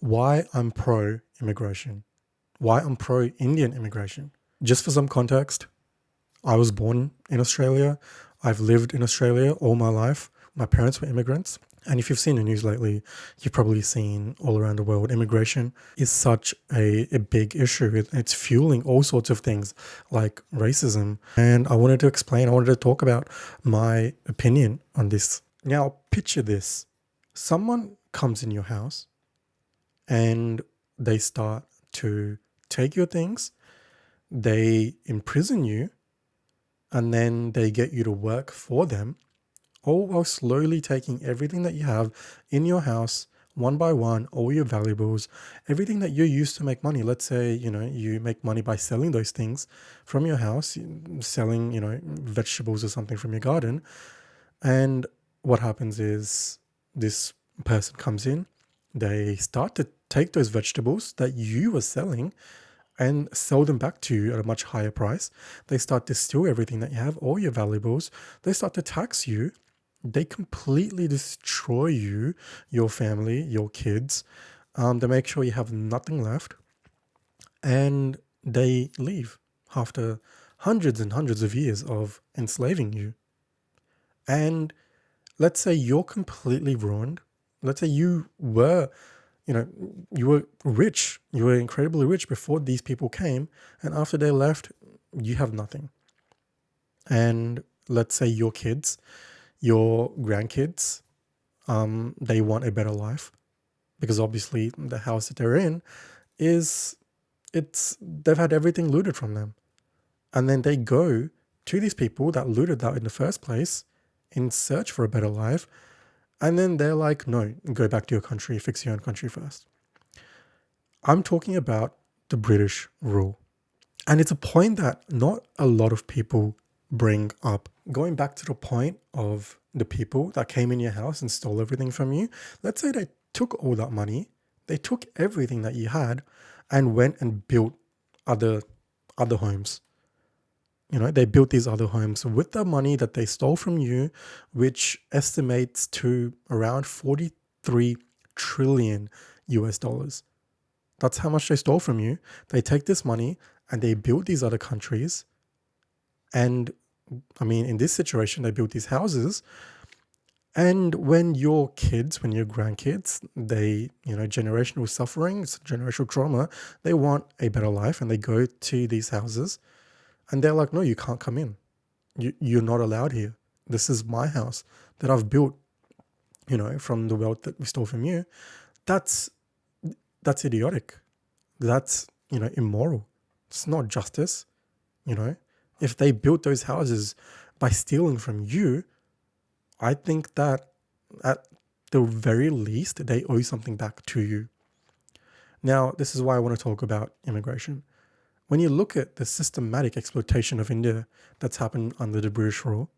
why I'm pro immigration, why I'm pro Indian immigration. Just for some context, I was born in Australia. I've lived in Australia all my life. My parents were immigrants. And if you've seen the news lately, you've probably seen all around the world, immigration is such a big issue. It's fueling all sorts of things like racism. And I wanted to talk about my opinion on this. Now, picture this. Someone comes in your house and they start to take your things, they imprison you, and then they get you to work for them, all while slowly taking everything that you have in your house, one by one, all your valuables, everything that you used to make money. Let's say, you make money by selling those things from your house, selling, vegetables or something from your garden. And what happens is this person comes in, they start to take those vegetables that you were selling and sell them back to you at a much higher price. They start to steal everything that you have, all your valuables. They start to tax you. They completely destroy you, your family, your kids. They make sure you have nothing left. And they leave after hundreds and hundreds of years of enslaving you. And let's say you're completely ruined. Let's say you were rich. You were incredibly rich before these people came. And after they left, you have nothing. And let's say your kids, your grandkids, they want a better life because obviously the house that they're in they've had everything looted from them. And then they go to these people that looted that in the first place in search for a better life. And then they're like, no, go back to your country, fix your own country first. I'm talking about the British rule. And it's a point that not a lot of people bring up. Going back to the point of the people that came in your house and stole everything from you, let's say they took all that money, they took everything that you had and went and built other homes. They built these other homes with the money that they stole from you, which estimates to around 43 trillion US dollars. That's how much they stole from you. They take this money and they build these other countries. And in this situation, they built these houses. And when your grandkids, they, generational suffering, it's generational trauma, they want a better life and they go to these houses. And they're like, no, you can't come in. You're not allowed here. This is my house that I've built, from the wealth that we stole from you. That's idiotic. That's, immoral. It's not justice. If they built those houses by stealing from you, I think that at the very least, they owe something back to you. Now, this is why I want to talk about immigration. When you look at the systematic exploitation of India that's happened under the British rule,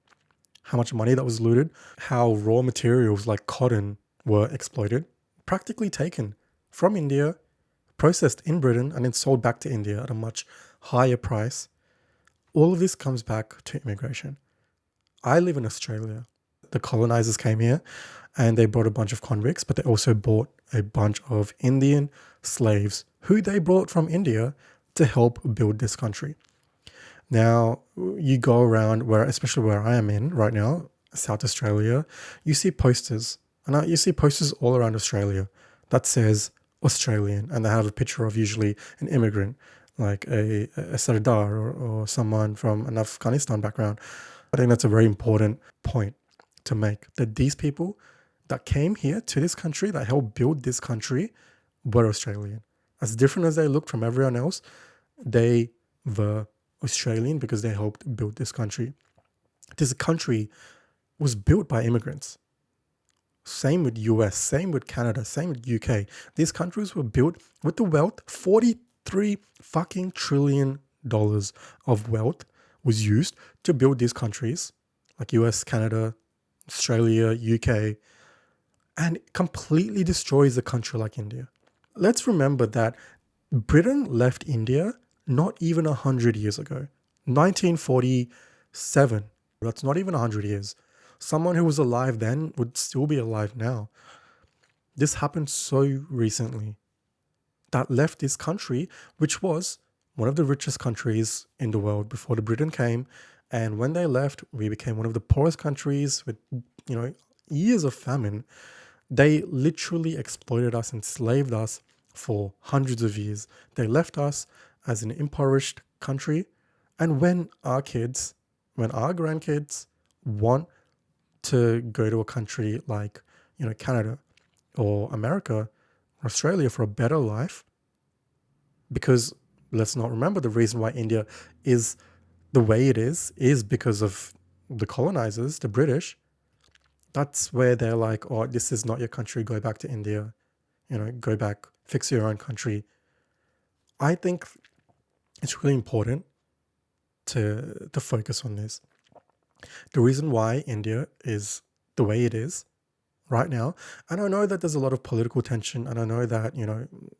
how much money that was looted, how raw materials like cotton were exploited, practically taken from India, processed in Britain, and then sold back to India at a much higher price. All of this comes back to immigration. I live in Australia. The colonizers came here and they brought a bunch of convicts, but they also brought a bunch of Indian slaves who they brought from India to help build this country. Now, you go around especially where I am in right now, South Australia, you see posters, and you see posters all around Australia that says Australian, and they have a picture of usually an immigrant, like a Sardar or someone from an Afghanistan background. I think that's a very important point to make, that these people that came here to this country, that helped build this country, were Australian. As different as they looked from everyone else, they were Australian because they helped build this country. This country was built by immigrants. Same with US, same with Canada, same with UK. These countries were built with the wealth, 43 fucking trillion dollars of wealth was used to build these countries like US, Canada, Australia, UK, and it completely destroys a country like India. Let's remember that Britain left India not even 100 years ago. 1947. That's not even 100 years. Someone who was alive then would still be alive now. This happened so recently. that left this country, which was one of the richest countries in the world before the Britain came. And when they left, we became one of the poorest countries with, years of famine. They literally exploited us, enslaved us for hundreds of years. They left us as an impoverished country. And when our kids, when our grandkids want to go to a country like, Canada or America or Australia for a better life, because let's not remember the reason why India is the way it is because of the colonizers, the British. That's where they're like, oh, this is not your country, go back to India, go back, fix your own country. I think it's really important to focus on this. The reason why India is the way it is right now, and I know that there's a lot of political tension, and I know that,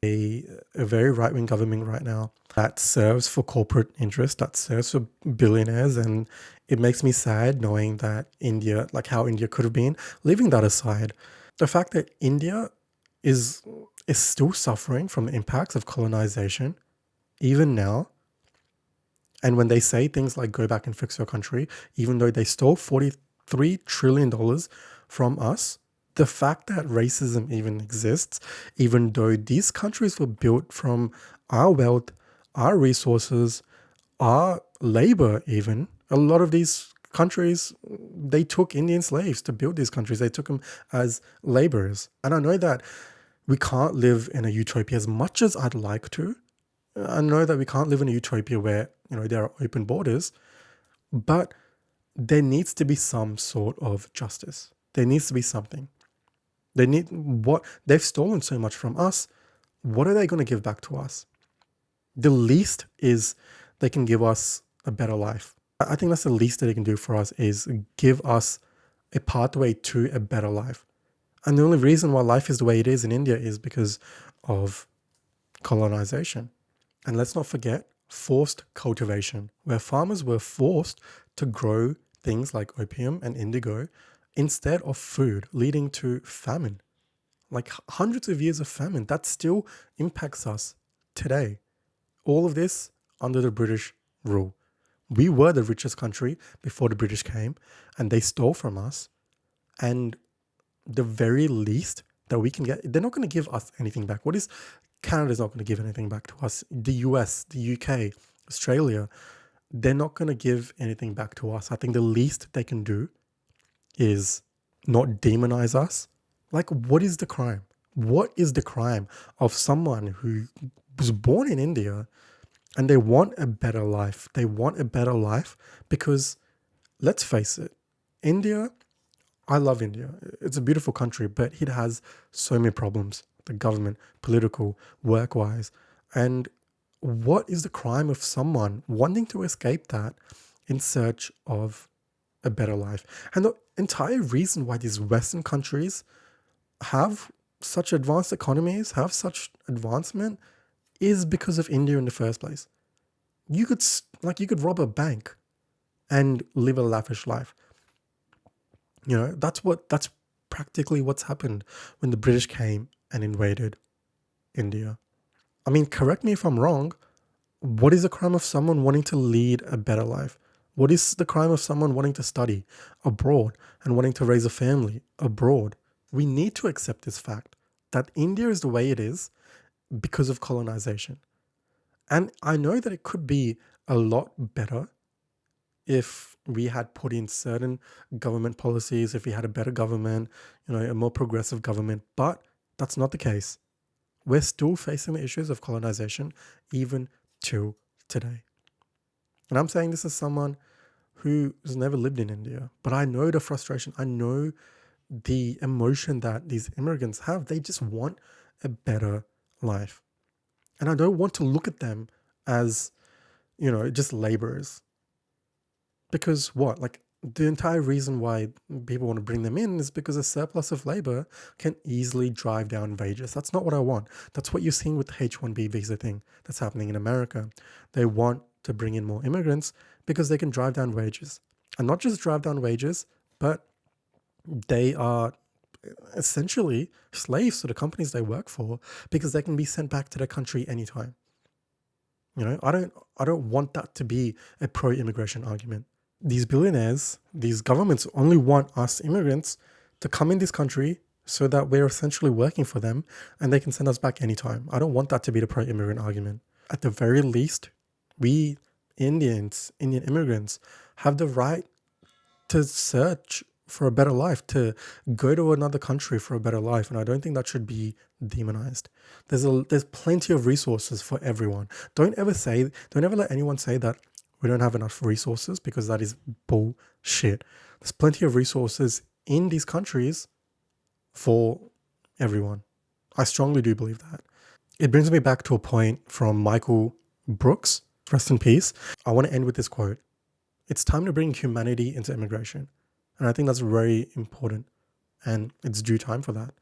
a very right-wing government right now that serves for corporate interests, that serves for billionaires, and it makes me sad knowing that India, like how India could have been, leaving that aside. The fact that India is still suffering from the impacts of colonization, even now. And when they say things like go back and fix your country, even though they stole $43 trillion from us, the fact that racism even exists, even though these countries were built from our wealth, our resources, our labor, even, a lot of these countries, they took Indian slaves to build these countries. They took them as laborers. And I know that we can't live in a utopia as much as I'd like to. I know that we can't live in a utopia where, there are open borders, but there needs to be some sort of justice. There needs to be something. They've stolen so much from us. What are they going to give back to us? The least is they can give us a better life. I think that's the least that they can do for us, is give us a pathway to a better life. And the only reason why life is the way it is in India is because of colonization. And let's not forget forced cultivation, where farmers were forced to grow things like opium and indigo instead of food, leading to famine. Like hundreds of years of famine, that still impacts us today. All of this under the British rule. We were the richest country before the British came, and they stole from us. And the very least that we can get, they're not going to give us anything back. Canada's not going to give anything back to us. The US, the UK, Australia, they're not going to give anything back to us. I think the least they can do is not demonize us. Like, what is the crime? What is the crime of someone who was born in India and they want a better life? They want a better life because, let's face it, India, I love India. It's a beautiful country, but it has so many problems. The government, political, work-wise. And what is the crime of someone wanting to escape that in search of a better life? And the entire reason why these Western countries have such advanced economies, have such advancement, is because of India in the first place. You could rob a bank and live a lavish life. That's practically what's happened when the British came and invaded India. I mean, correct me if I'm wrong. What is the crime of someone wanting to lead a better life? What is the crime of someone wanting to study abroad and wanting to raise a family abroad? We need to accept this fact that India is the way it is because of colonization. And I know that it could be a lot better if we had put in certain government policies, if we had a better government, a more progressive government, but that's not the case. We're still facing the issues of colonization even till today. And I'm saying this as someone who has never lived in India, but I know the frustration. I know the emotion that these immigrants have. They just want a better life. And I don't want to look at them as, just laborers. Because what? Like, the entire reason why people want to bring them in is because a surplus of labor can easily drive down wages. That's not what I want. That's what you're seeing with the H-1B visa thing that's happening in America. They want to bring in more immigrants because they can drive down wages. And not just drive down wages, but they are essentially slaves to the companies they work for because they can be sent back to their country anytime. I don't want that to be a pro-immigration argument. These billionaires, these governments only want us immigrants to come in this country so that we're essentially working for them and they can send us back anytime. I don't want that to be the pro-immigrant argument. At the very least, we Indian immigrants have the right to search for a better life, to go to another country for a better life. And I don't think that should be demonized. There's plenty of resources for everyone. Don't ever let anyone say that we don't have enough resources, because that is bullshit. There's plenty of resources in these countries for everyone. I strongly do believe that. It brings me back to a point from Michael Brooks, rest in peace. I want to end with this quote. It's time to bring humanity into immigration. And I think that's very important, and it's due time for that.